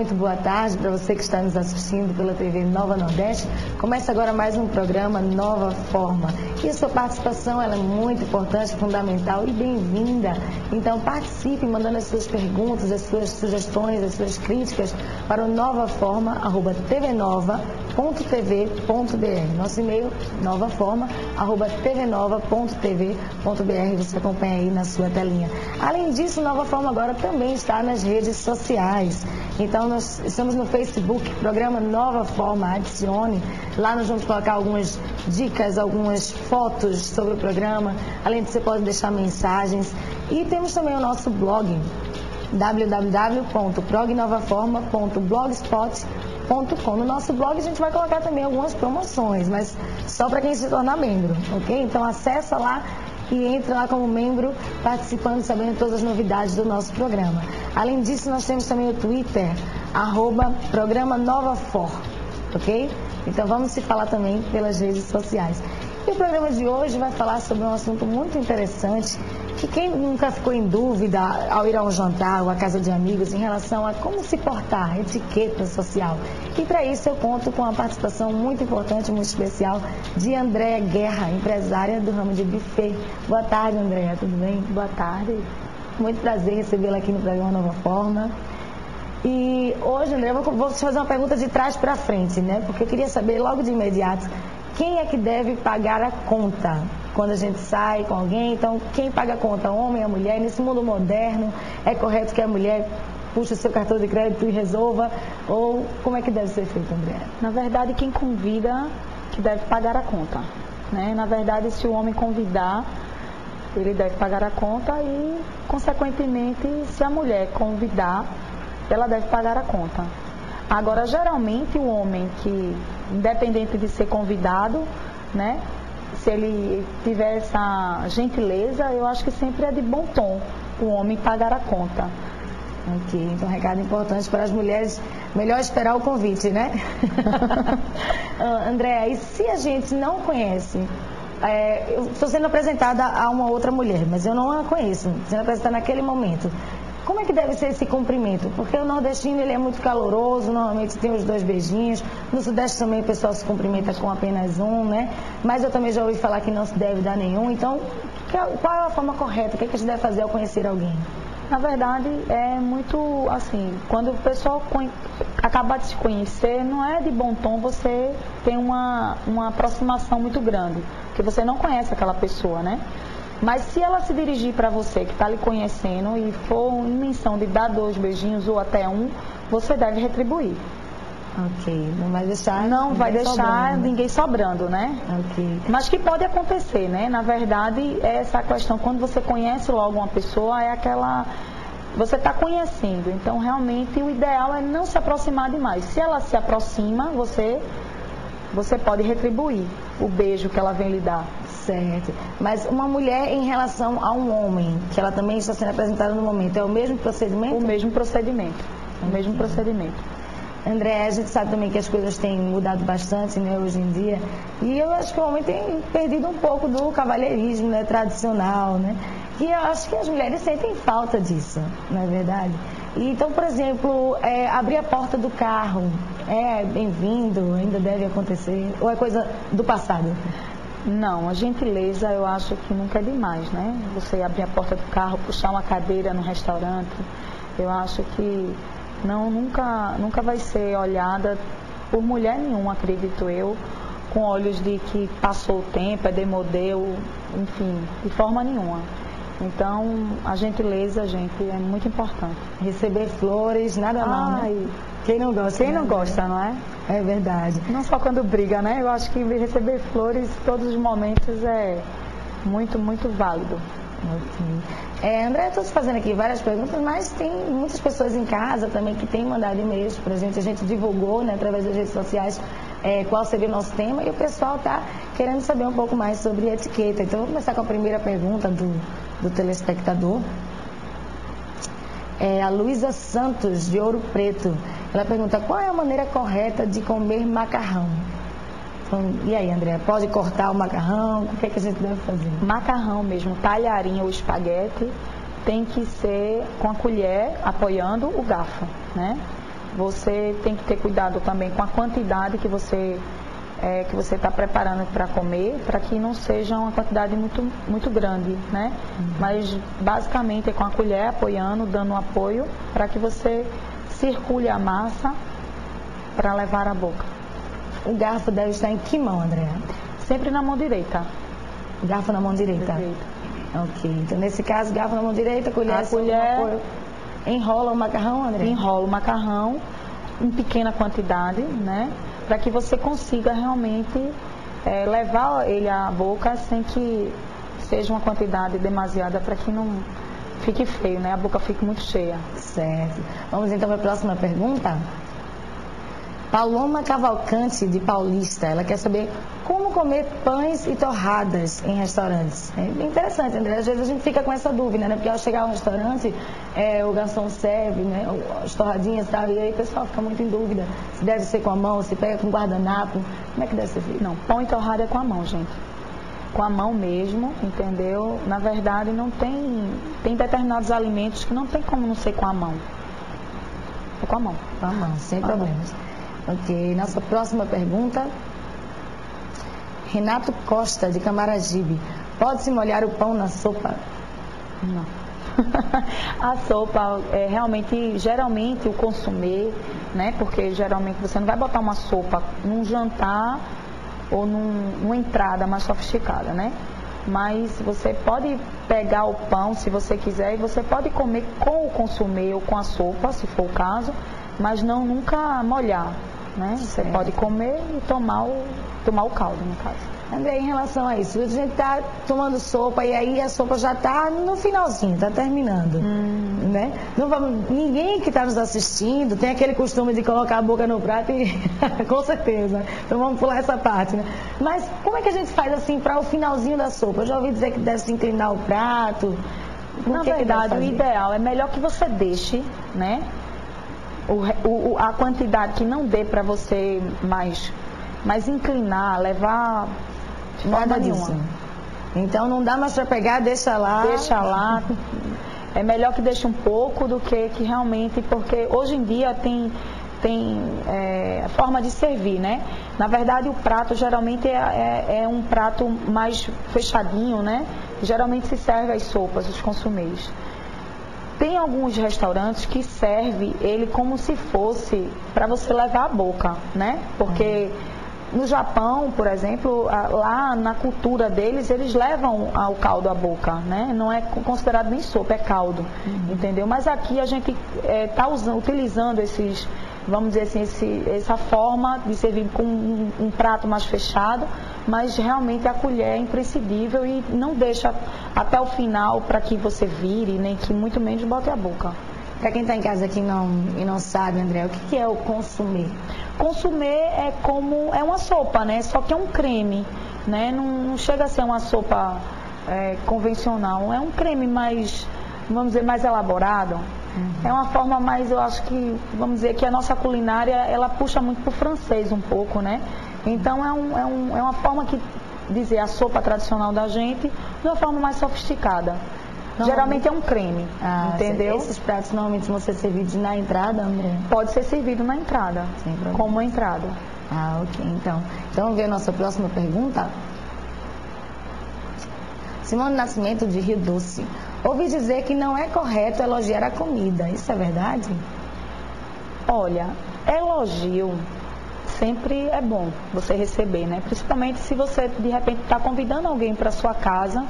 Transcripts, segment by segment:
muito boa tarde para você que está nos assistindo pela TV Nova Nordeste. Começa agora mais um programa Nova Forma. E a sua participação ela é muito importante, fundamental e bem-vinda. Então participe mandando as suas perguntas, as suas sugestões, as suas críticas para o novaforma@tvnova.tv.br. Nosso e-mail novaforma@tvnova.tv.br. Você acompanha aí na sua telinha. Além disso, Nova Forma agora também está nas redes sociais. Então nós estamos no Facebook, programa Nova Forma, adicione. Lá nós vamos colocar algumas dicas, algumas fotos sobre o programa. Além disso, você pode deixar mensagens. E temos também o nosso blog, www.prognovaforma.blogspot.com. No nosso blog a gente vai colocar também algumas promoções, mas só para quem se tornar membro, ok? Então acessa lá e entra lá como membro, participando, sabendo todas as novidades do nosso programa. Além disso, nós temos também o Twitter, @programa NovaFor, ok? Então vamos se falar também pelas redes sociais. E o programa de hoje vai falar sobre um assunto muito interessante, que quem nunca ficou em dúvida ao ir a um jantar ou à casa de amigos em relação a como se portar, etiqueta social. E para isso eu conto com a participação muito importante, muito especial, de Andréa Guerra, empresária do ramo de buffet. Boa tarde, Andréa, tudo bem? Boa tarde. Muito prazer recebê-la aqui no programa Nova Forma. E hoje, Andréa, vou te fazer uma pergunta de trás para frente, né? Porque eu queria saber logo de imediato, quem é que deve pagar a conta quando a gente sai com alguém? Então, quem paga a conta? Homem ou mulher? Nesse mundo moderno, é correto que a mulher puxe o seu cartão de crédito e resolva? Ou como é que deve ser feito, André? Na verdade, quem convida que deve pagar a conta, né? Na verdade, se o homem convidar, ele deve pagar a conta e, consequentemente, se a mulher convidar, ela deve pagar a conta. Agora, geralmente, o homem que, independente de ser convidado, né, se ele tiver essa gentileza, eu acho que sempre é de bom tom o homem pagar a conta. Ok, então recado importante para as mulheres, melhor esperar o convite, né? Andréa, e se a gente não conhece, eu estou sendo apresentada a uma outra mulher, mas eu não a conheço, sendo apresentada naquele momento. Como é que deve ser esse cumprimento? Porque o nordestino ele é muito caloroso, normalmente tem os 2 beijinhos. No sudeste também o pessoal se cumprimenta com apenas um, né? Mas eu também já ouvi falar que não se deve dar nenhum. Então, qual é a forma correta? O que a gente deve fazer ao conhecer alguém? Na verdade, é muito assim, quando o pessoal acaba de se conhecer, não é de bom tom você ter uma aproximação muito grande, porque você não conhece aquela pessoa, né? Mas se ela se dirigir para você, que está lhe conhecendo, e for em menção de dar 2 beijinhos ou até um, você deve retribuir. Ok, não vai deixar... Não vai deixar sobrando. Ninguém sobrando, né? Ok. Mas que pode acontecer, né? Na verdade, essa questão, quando você conhece logo uma pessoa, é aquela... Você está conhecendo, então realmente o ideal é não se aproximar demais. Se ela se aproxima, você pode retribuir o beijo que ela vem lhe dar. Certo. Mas uma mulher em relação a um homem, que ela também está sendo apresentada no momento, é o mesmo procedimento? O mesmo procedimento. O mesmo procedimento. André, a gente sabe também que as coisas têm mudado bastante, né, hoje em dia. E eu acho que o homem tem perdido um pouco do cavalheirismo, né, tradicional, né? E eu acho que as mulheres sentem falta disso, não é verdade? E, então, por exemplo, abrir a porta do carro é bem-vindo, ainda deve acontecer, ou é coisa do passado? Não, a gentileza eu acho que nunca é demais, né? Você abrir a porta do carro, puxar uma cadeira no restaurante, eu acho que nunca vai ser olhada por mulher nenhuma, acredito eu, com olhos de que passou o tempo, é demodê, enfim, de forma nenhuma. Então, a gentileza, gente, é muito importante. Receber flores, nada mal, né? Quem não gosta? Quem não gosta, não é? É verdade. Não só quando briga, né? Eu acho que receber flores em todos os momentos é muito, muito válido. Ok. André, eu estou te fazendo aqui várias perguntas, mas tem muitas pessoas em casa também que têm mandado e-mails para a gente divulgou, né, através das redes sociais qual seria o nosso tema e o pessoal está querendo saber um pouco mais sobre etiqueta. Então, vou começar com a primeira pergunta do telespectador. A Luísa Santos, de Ouro Preto. Ela pergunta, qual é a maneira correta de comer macarrão? Então, e aí, André, pode cortar o macarrão? O que é que a gente deve fazer? Macarrão mesmo, talharinho ou espaguete, tem que ser com a colher apoiando o garfo, né? você tem que ter cuidado também com a quantidade que você está preparando para comer, para que não seja uma quantidade muito grande, né? Mas basicamente é com a colher apoiando, dando um apoio para que você circule a massa para levar à boca. O garfo deve estar em que mão, Andréa? Sempre na mão direita. Garfo na mão direita? Ok, então nesse caso, garfo na mão direita, colher... A colher... Enrola o macarrão, Andréa? Enrola o macarrão em pequena quantidade, né? Para que você consiga realmente levar ele à boca sem que seja uma quantidade demasiada, para que não fique feio, né? A boca fique muito cheia. Certo. Vamos então para a próxima pergunta. Paloma Cavalcante, de Paulista, ela quer saber como comer pães e torradas em restaurantes. É bem interessante, André. Às vezes a gente fica com essa dúvida, né? Porque ao chegar ao restaurante, o garçom serve, né? As torradinhas e tal, e aí o pessoal fica muito em dúvida se deve ser com a mão, se pega com guardanapo. Como é que deve ser feito? Não, pão e torrada é com a mão, gente. Com a mão mesmo, entendeu? Na verdade, não tem determinados alimentos que não tem como não ser com a mão. É com a mão. Com a mão, sem problemas. Ok, nossa próxima pergunta. Renato Costa, de Camaragibe. Pode-se molhar o pão na sopa? Não. A sopa realmente, geralmente o consumir, né? Porque geralmente você não vai botar uma sopa num jantar ou numa entrada mais sofisticada, né? Mas você pode pegar o pão, se você quiser, e você pode comer com o consumir ou com a sopa, se for o caso, mas não nunca molhar, né? Você pode comer e tomar o caldo, no caso. André, em relação a isso, a gente está tomando sopa e aí a sopa já está no finalzinho, está terminando, né? Ninguém que está nos assistindo tem aquele costume de colocar a boca no prato e com certeza, então vamos pular essa parte, né? Mas como é que a gente faz assim para o finalzinho da sopa? Eu já ouvi dizer que deve se inclinar o prato. Na verdade, o ideal é melhor que você deixe, né? A quantidade que não dê para você mais inclinar, levar nada disso. Então não dá mais para pegar, deixa lá. Deixa lá. É melhor que deixe um pouco do que realmente, porque hoje em dia tem a forma de servir, né? Na verdade o prato geralmente é um prato mais fechadinho, né? Geralmente se serve as sopas, os consumês. Tem alguns restaurantes que servem ele como se fosse para você levar à boca, né? Porque no Japão, por exemplo, lá na cultura deles, eles levam o caldo à boca, né? Não é considerado nem sopa, é caldo, entendeu? Mas aqui a gente está utilizando esses, vamos dizer assim, essa forma de servir com um prato mais fechado, mas realmente a colher é imprescindível e não deixa até o final para que você vire, nem que muito menos bote a boca. Para quem está em casa aqui e não sabe, André, o que é o consumir? Consumir é uma sopa, né? Só que é um creme, né? Não chega a ser uma sopa convencional. É um creme mais, vamos dizer, mais elaborado. É uma forma mais, eu acho que, vamos dizer que a nossa culinária, ela puxa muito para o francês um pouco, né? Então é uma forma que dizer a sopa tradicional da gente de uma forma mais sofisticada. Geralmente é um creme, entendeu? Esses pratos normalmente vão ser servidos na entrada, André? Pode ser servido na entrada, como uma entrada. Ok, então. Então vamos ver a nossa próxima pergunta. Simone Nascimento, de Rio Doce. Ouvi dizer que não é correto elogiar a comida. Isso é verdade? Olha, elogio sempre é bom você receber, né? Principalmente se você de repente está convidando alguém para sua casa,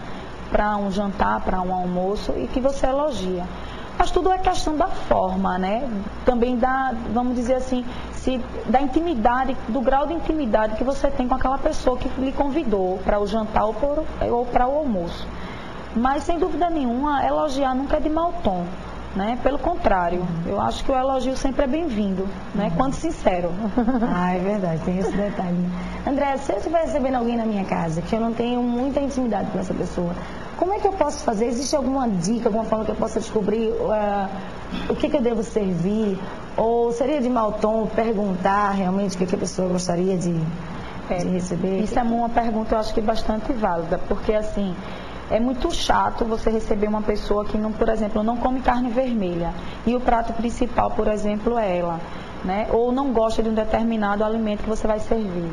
para um jantar, para um almoço e que você elogia. Mas tudo é questão da forma, né? Também vamos dizer assim, da intimidade, do grau de intimidade que você tem com aquela pessoa que lhe convidou para o jantar ou para o almoço. Mas sem dúvida nenhuma, elogiar nunca é de mau tom, né? Pelo contrário, eu acho que o elogio sempre é bem-vindo, né? Quando sincero. É verdade, tem esse detalhe, né? André, se eu estiver recebendo alguém na minha casa que eu não tenho muita intimidade com essa pessoa, como é que eu posso fazer? Existe alguma dica, alguma forma que eu possa descobrir o que eu devo servir? Ou seria de mau tom perguntar realmente o que a pessoa gostaria de receber? Isso é uma pergunta, eu acho que bastante válida, porque assim, é muito chato você receber uma pessoa que, por exemplo, não come carne vermelha e o prato principal, por exemplo, é ela. né? Ou não gosta de um determinado alimento que você vai servir.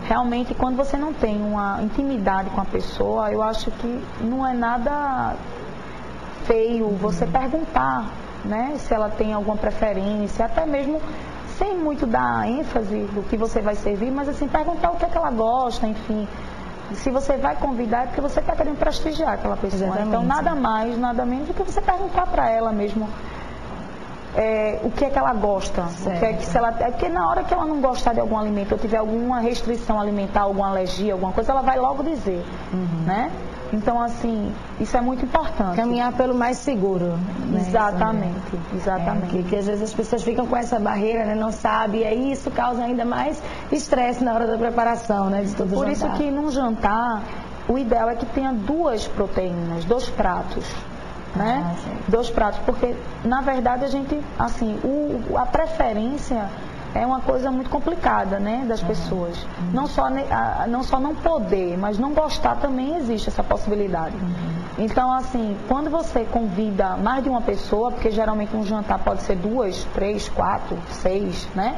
Realmente, quando você não tem uma intimidade com a pessoa, eu acho que não é nada feio você perguntar, né? Se ela tem alguma preferência, até mesmo sem muito dar ênfase do que você vai servir, mas assim, perguntar o que é que ela gosta, enfim. Se você vai convidar é porque você está querendo prestigiar aquela pessoa. Exatamente. Então, nada mais, nada menos do que você perguntar para ela mesmo o que é que ela gosta. O que é que, se ela, porque na hora que ela não gostar de algum alimento ou tiver alguma restrição alimentar, alguma alergia, alguma coisa, ela vai logo dizer, né? Então, assim, isso é muito importante. Caminhar pelo mais seguro. Né? Exatamente, exatamente. Que às vezes as pessoas ficam com essa barreira, né? Não sabem, e aí isso causa ainda mais estresse na hora da preparação, né? De todo Por jantar. isso que num jantar, o ideal é que tenha 2 proteínas, 2 pratos. Né? Dois pratos, porque na verdade a gente, assim, a preferência é uma coisa muito complicada, né, das pessoas. Não só não poder, mas não gostar também existe essa possibilidade. Então, assim, quando você convida mais de uma pessoa, porque geralmente um jantar pode ser 2, 3, 4, 6, né?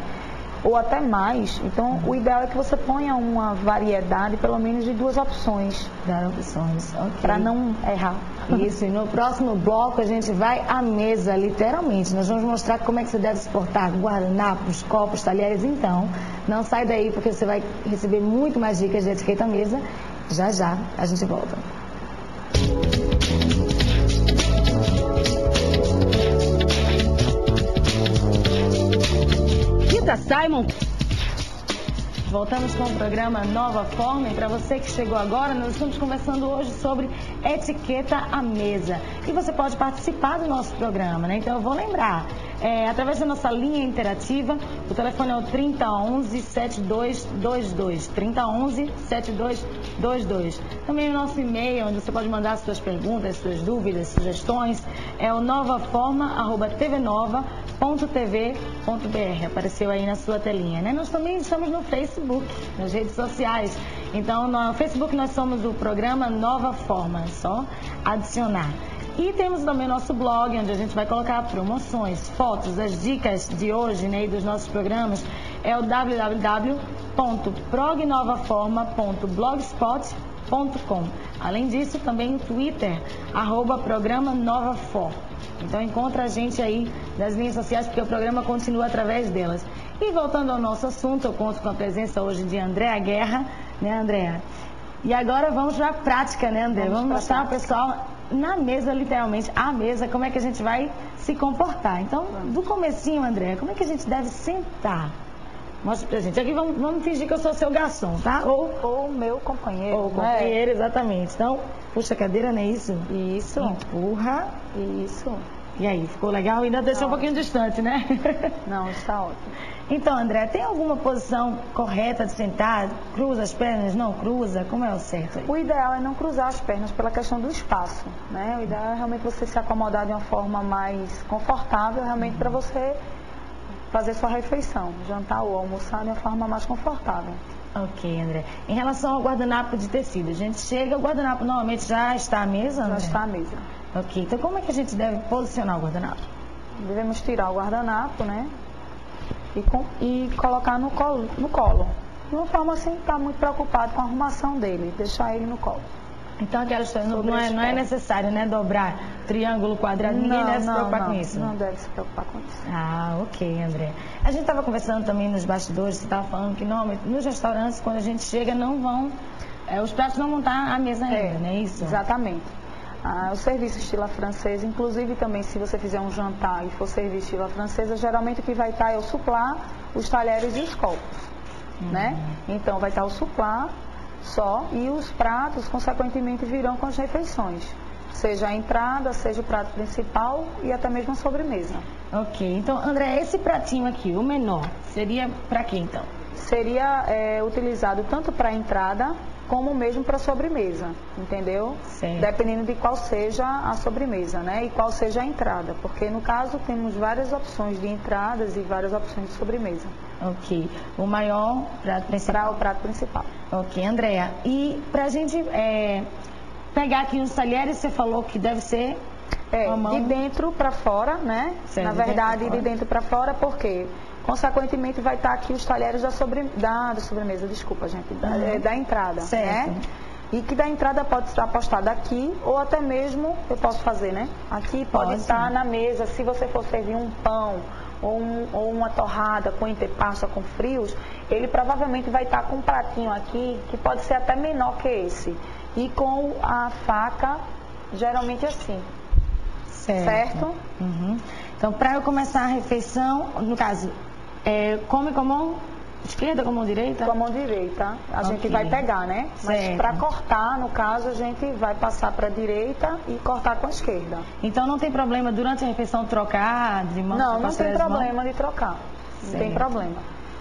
Ou até mais. Então, o ideal é que você ponha uma variedade, pelo menos de 2 opções. Dar opções, ok. Para não errar. Isso, e no próximo bloco a gente vai à mesa, literalmente. Nós vamos mostrar como é que você deve se portar, guardanapos, copos, talheres. Então, não sai daí porque você vai receber muito mais dicas de etiqueta à mesa. Já já a gente volta. Rita Simon. Voltamos com o programa Nova Forma, e para você que chegou agora, nós estamos conversando hoje sobre etiqueta à mesa. E você pode participar do nosso programa, né? Então eu vou lembrar, através da nossa linha interativa, o telefone é o 3011-7222, 3011-7222. Também o nosso e-mail, onde você pode mandar suas perguntas, suas dúvidas, sugestões, é o novaforma@tvnova.tv.br. Apareceu aí na sua telinha, né? Nós também estamos no Facebook, nas redes sociais. Então, no Facebook nós somos o programa Nova Forma, é só adicionar. E temos também o nosso blog, onde a gente vai colocar promoções, fotos, as dicas de hoje, né, e dos nossos programas. É o www.prognovaforma.blogspot.com. Além disso, também o Twitter, @programa Nova Forma. Então encontra a gente aí nas linhas sociais, porque o programa continua através delas. E voltando ao nosso assunto, eu conto com a presença hoje de Andréa Guerra, né, Andréa? E agora vamos para a prática, né, Andréa? Vamos mostrar ao pessoal na mesa, literalmente, à mesa, como é que a gente vai se comportar. Então, do comecinho, Andréa, como é que a gente deve sentar? Mostra pra gente. Aqui vamos fingir que eu sou seu garçom, tá? Ou meu companheiro. Ou companheiro, exatamente. Então, puxa a cadeira, não é isso? Isso. Empurra. Isso. E aí, ficou legal? Ainda deixou um pouquinho distante, né? Não, está ótimo. Então, André, tem alguma posição correta de sentar? Cruza as pernas? Não cruza? Como é o certo aí? O ideal é não cruzar as pernas pela questão do espaço, né? O ideal é realmente você se acomodar de uma forma mais confortável, realmente para você fazer sua refeição, jantar ou almoçar de uma forma mais confortável. Ok, André. Em relação ao guardanapo de tecido, a gente chega, o guardanapo normalmente já está à mesa, André? Já está à mesa. Ok, então como é que a gente deve posicionar o guardanapo? Devemos tirar o guardanapo, né? E colocar no colo. De uma forma assim, estar muito preocupado com a arrumação dele, deixar ele no colo. Então aquela história, não é necessário, né, dobrar triângulo, quadrado, ninguém deve se preocupar com isso. Não deve se preocupar com isso. Ah, ok, André. A gente estava conversando também nos bastidores, você estava falando que normalmente nos restaurantes, quando a gente chega, não vão, os pratos não vão estar à mesa ainda, não é isso? Exatamente. O serviço estilo à francesa, inclusive também se você fizer um jantar e for servir estilo à francesa, geralmente o que vai estar é o suplá, os talheres e os copos, né? Então vai estar o suplá só e os pratos consequentemente virão com as refeições, seja a entrada, seja o prato principal e até mesmo a sobremesa. Ok, então André, esse pratinho aqui, o menor, seria para quê então? Seria utilizado tanto para a entrada como mesmo para a sobremesa, entendeu? Certo. Dependendo de qual seja a sobremesa, né? E qual seja a entrada, porque no caso temos várias opções de entradas e várias opções de sobremesa. Ok, o maior prato principal. Para o prato principal. Ok, Andréa, e para a gente pegar aqui uns talheres, você falou que deve ser de dentro para fora, né? Certo, Na verdade, de dentro para fora, porque consequentemente vai estar aqui os talheres da sobremesa, desculpa, gente, da entrada, certo. né? E que da entrada pode estar postada aqui, ou até mesmo, eu posso fazer, né? Aqui pode estar na mesa, se você for servir um pão ou uma torrada com antepasta, com frios, ele provavelmente vai estar com um pratinho aqui, que pode ser até menor que esse. E com a faca, geralmente assim. Certo? Uhum. Então, para eu começar a refeição, no caso, come com a mão esquerda, com a mão direita? Com a mão direita. A gente vai pegar, né? Mas para cortar, no caso, a gente vai passar para a direita e cortar com a esquerda. Então, não tem problema durante a refeição trocar de mão? Não tem problema de trocar. Não tem problema.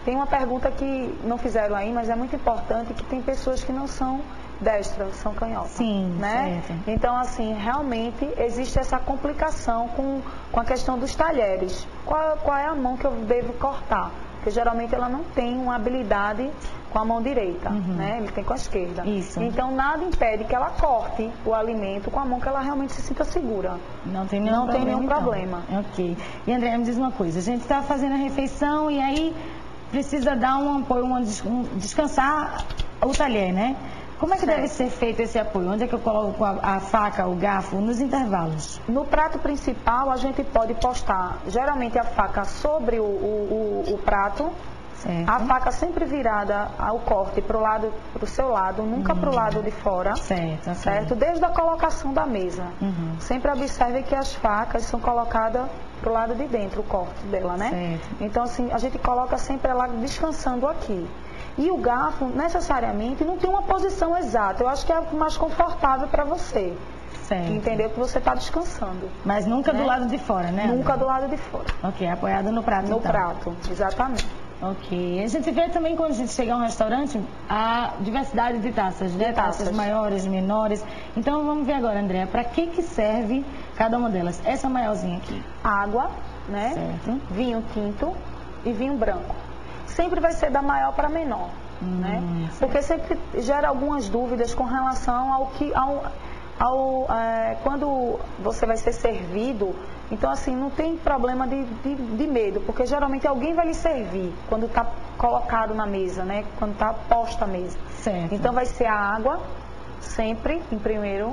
Tem uma pergunta que não fizeram aí, mas é muito importante, que tem pessoas que não são destras, são canhotas. Sim, né? certo. Então, assim, realmente existe essa complicação com a questão dos talheres. Qual é a mão que eu devo cortar? Porque geralmente ela não tem uma habilidade com a mão direita, né? Ele tem com a esquerda. Isso. Então, nada impede que ela corte o alimento com a mão que ela realmente se sinta segura. Não tem nenhum problema. Então. Ok. E, André, me diz uma coisa. A gente está fazendo a refeição e aí precisa dar um apoio, descansar o talher, né? Como é que deve ser feito esse apoio? Onde é que eu coloco a faca, o garfo, nos intervalos? No prato principal, a gente pode postar, geralmente, a faca sobre o prato. Certo. A faca sempre virada ao corte para o seu lado, nunca para o lado de fora. Certo. Certo? Desde a colocação da mesa. Sempre observe que as facas são colocadas para o lado de dentro, o corte dela, né? Certo. Então, assim, a gente coloca sempre ela descansando aqui. E o garfo, necessariamente, não tem uma posição exata. Eu acho que é mais confortável para você. Certo. Entendeu? Que você está descansando. Mas nunca do lado de fora, né? Nunca do lado de fora. Ok, apoiada no prato. No prato, exatamente. Ok. A gente vê também, quando a gente chega a um restaurante, a diversidade de taças, né? Taças maiores, menores. Então, vamos ver agora, Andréa, para que serve cada uma delas? Essa maiorzinha aqui. Água, né? Certo. Vinho tinto e vinho branco. Sempre vai ser da maior para menor, né? Porque sempre gera algumas dúvidas com relação quando você vai ser servido. Então, assim, não tem problema de medo, porque geralmente alguém vai lhe servir quando está colocado na mesa, né? Quando está posta a mesa. Certo. Então, vai ser a água, sempre, em primeiro,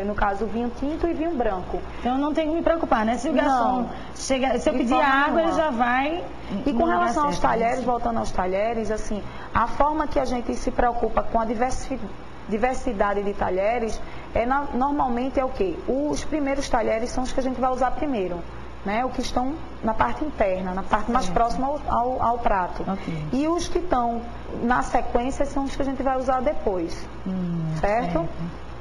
no caso, vinho tinto e vinho branco. Então, não tem que me preocupar, né? Se o garçom chega, se eu pedir água, ele já vai... E com relação aos talheres, voltando aos talheres, assim, a forma que a gente se preocupa com a diversidade de talheres normalmente é o quê? Os primeiros talheres são os que a gente vai usar primeiro, né? O que estão na parte interna, na parte mais próxima ao prato. Okay. E os que estão na sequência são os que a gente vai usar depois, certo?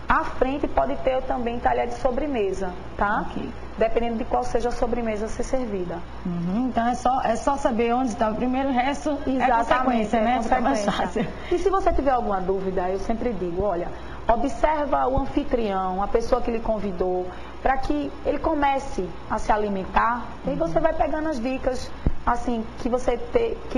À frente pode ter também talher de sobremesa, tá? Okay. Dependendo de qual seja a sobremesa a ser servida. Então é só saber onde está o primeiro, o resto é consequência, né? Fica mais fácil. E se você tiver alguma dúvida, eu sempre digo, olha, observa o anfitrião, a pessoa que lhe convidou, para que ele comece a se alimentar, e você vai pegando as dicas, assim, que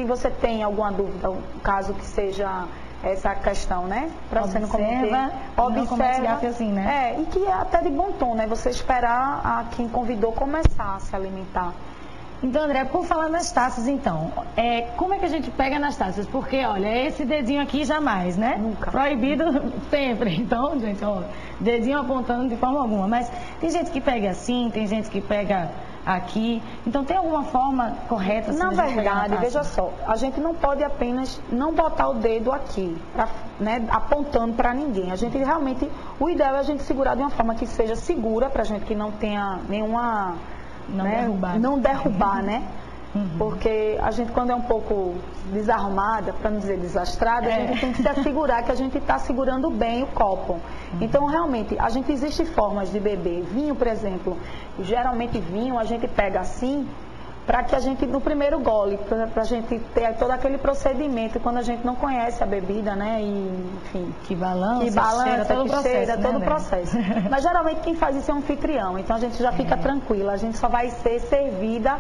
você tem alguma dúvida, caso que seja essa questão, né? Para você não cometer. Observa. Assim, né? E que é até de bom tom, né? Você esperar a quem convidou começar a se alimentar. Então, André, por falar nas taças, então, como é que a gente pega nas taças? Porque, olha, esse dedinho aqui jamais, né? Nunca. Proibido sempre. Então, gente, ó, dedinho apontando de forma alguma. Mas tem gente que pega assim, tem gente que pega aqui. Então, tem alguma forma correta? Na verdade, veja só, a gente não pode apenas não botar o dedo aqui, né, apontando para ninguém. A gente realmente, o ideal é a gente segurar de uma forma que seja segura, para a gente que não tenha nenhuma... Não derrubar, né? Porque a gente, quando é um pouco desarrumada, para não dizer desastrada, a gente tem que se assegurar que a gente está segurando bem o copo. Então, realmente, existem formas de beber. Vinho, por exemplo, geralmente vinho a gente pega assim, para que a gente, no primeiro gole, para a gente ter todo aquele procedimento, quando a gente não conhece a bebida, né? E, enfim, que balança, cheira, todo o processo. Mas geralmente quem faz isso é um anfitrião, então a gente já fica tranquila, a gente só vai ser servida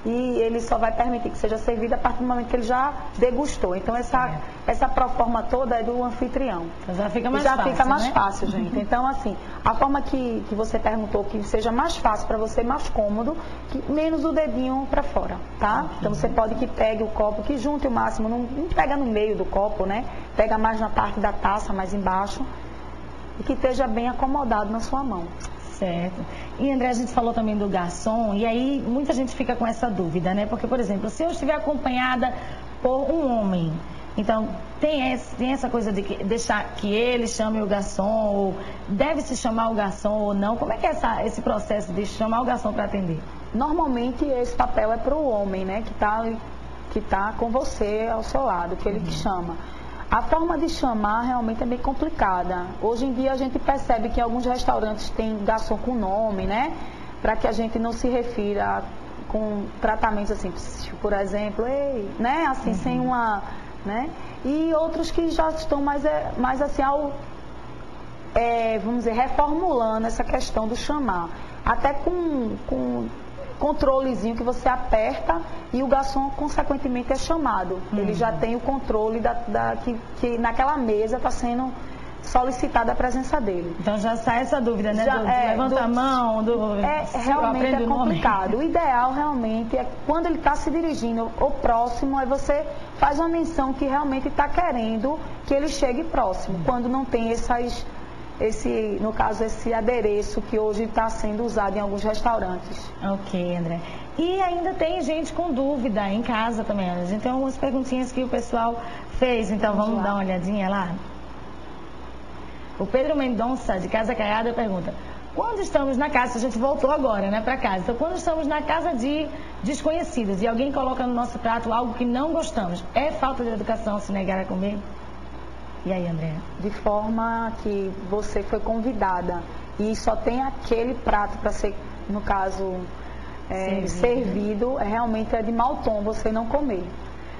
e ele só vai permitir que seja servido a partir do momento que ele já degustou. Então essa proforma toda é do anfitrião. Então já fica mais fácil, fica mais né? fácil, gente. Então assim, a forma que você perguntou, que seja mais fácil para você, mais cômodo, menos o dedinho para fora, tá? Então você pode que pegue o copo, que junte o máximo, não pega no meio do copo, né? Pega mais na parte da taça, mais embaixo, e que esteja bem acomodado na sua mão. Certo. E André, a gente falou também do garçom, e aí muita gente fica com essa dúvida, né? Porque, por exemplo, se eu estiver acompanhada por um homem, então tem essa coisa de deixar que ele chame o garçom, ou deve-se chamar o garçom ou não? Como é que é esse processo de chamar o garçom para atender? Normalmente esse papel é para o homem, né? Que tá com você ao seu lado, que ele que chama. A forma de chamar realmente é bem complicada. Hoje em dia a gente percebe que alguns restaurantes têm garçom com nome, né? Para que a gente não se refira com tratamentos assim, por exemplo, ei, né? Assim, sem uma, né? E outros que já estão mais assim, vamos dizer, reformulando essa questão do chamar. Até com controlezinho que você aperta e o garçom consequentemente é chamado. Ele já tem o controle que naquela mesa está sendo solicitada a presença dele. Então já sai essa dúvida, né? Levanta a mão, realmente é complicado. O ideal realmente é quando ele está se dirigindo ao próximo, aí você faz uma menção que realmente está querendo que ele chegue próximo. Quando não tem no caso, esse adereço que hoje está sendo usado em alguns restaurantes. Ok, André. E ainda tem gente com dúvida em casa também. A gente tem algumas perguntinhas que o pessoal fez, então vamos dar uma olhadinha lá. O Pedro Mendonça, de Casa Caiada, pergunta: quando estamos na casa, a gente voltou agora, né, para casa, então quando estamos na casa de desconhecidos e alguém coloca no nosso prato algo que não gostamos, é falta de educação se negar a comer? E aí, André? De forma que você foi convidada e só tem aquele prato para ser, no caso, servido, realmente é de mau tom você não comer.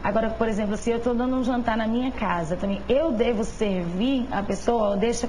Agora, por exemplo, se eu estou dando um jantar na minha casa, também eu devo servir a pessoa ou deixa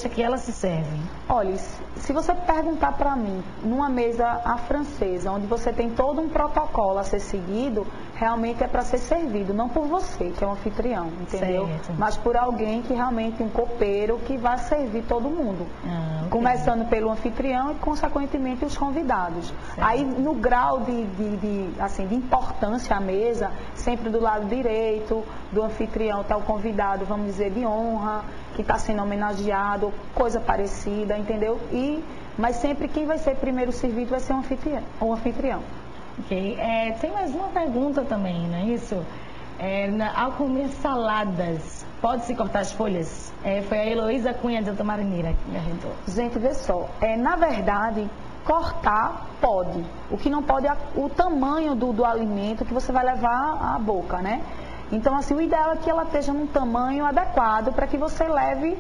que ela se serve? Olha, se você perguntar para mim, numa mesa à francesa, onde você tem todo um protocolo a ser seguido, realmente é para ser servido, não por você, que é um anfitrião, entendeu? Certo. Mas por alguém que realmente, um copeiro, que vai servir todo mundo. Okay. Começando pelo anfitrião e, consequentemente, os convidados. Certo. Aí, no grau de importância à mesa, sempre do lado direito do anfitrião está o convidado, vamos dizer, de honra, que está sendo homenageado, coisa parecida, entendeu? Mas sempre quem vai ser primeiro servido vai ser o anfitrião. Ok. Tem mais uma pergunta também, não é isso? Ao comer saladas, pode-se cortar as folhas? Foi a Heloísa Cunha de Altamarineira que me perguntou. Gente, vê só, na verdade, cortar pode. O que não pode é o tamanho do alimento que você vai levar à boca, né? Então, assim, o ideal é que ela esteja num tamanho adequado para que você leve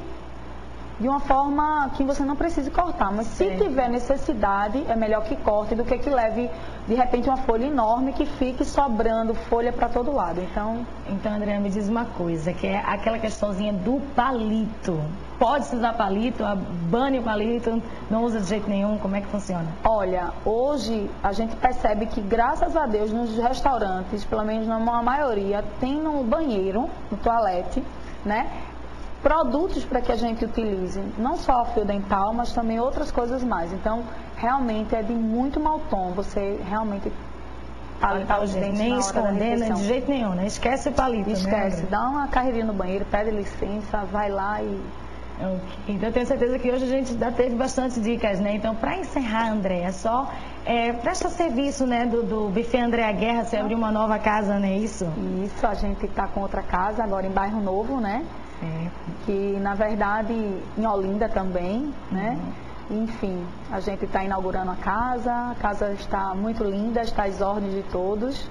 de uma forma que você não precise cortar. Mas se tiver necessidade, é melhor que corte do que leve, de repente, uma folha enorme que fique sobrando folha para todo lado. Então, Andréa, me diz uma coisa, que é aquela questãozinha do palito. Pode-se usar palito, bane o palito, não usa de jeito nenhum, como é que funciona? Olha, hoje a gente percebe que, graças a Deus, nos restaurantes, pelo menos na maioria, tem no banheiro, no toalete, né? Produtos para que a gente utilize, não só o fio dental, mas também outras coisas mais. Então, realmente é de muito mau tom você realmente palitar os dentes nem na hora da refeição. De jeito nenhum, né? Esquece o palito, Esquece, né? dá uma carreirinha no banheiro, pede licença, vai lá e... Okay. Então, eu tenho certeza que hoje a gente já teve bastante dicas, né? Então, para encerrar, André, só presta serviço, né, do Buffet Andréa Guerra, você abriu uma nova casa, não é isso? Isso, a gente está com outra casa agora em Bairro Novo, né? Que, na verdade, em Olinda também, né? Enfim, a gente está inaugurando a casa está muito linda, está às ordens de todos.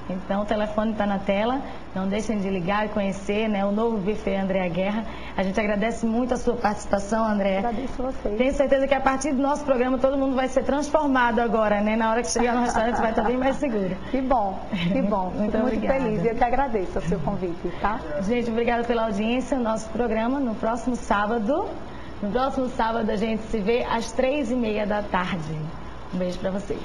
Então, o telefone está na tela, não deixem de ligar e conhecer, né, o novo Buffet Andréa Guerra. A gente agradece muito a sua participação, André. Agradeço a vocês. Tenho certeza que a partir do nosso programa todo mundo vai ser transformado agora, né? Na hora que chegar no restaurante vai estar bem mais seguro. Que bom, que bom. Fico muito feliz e eu que agradeço o seu convite, tá? Gente, obrigada pela audiência. Nosso programa no próximo sábado. No próximo sábado a gente se vê às 3h30 da tarde. Um beijo para vocês.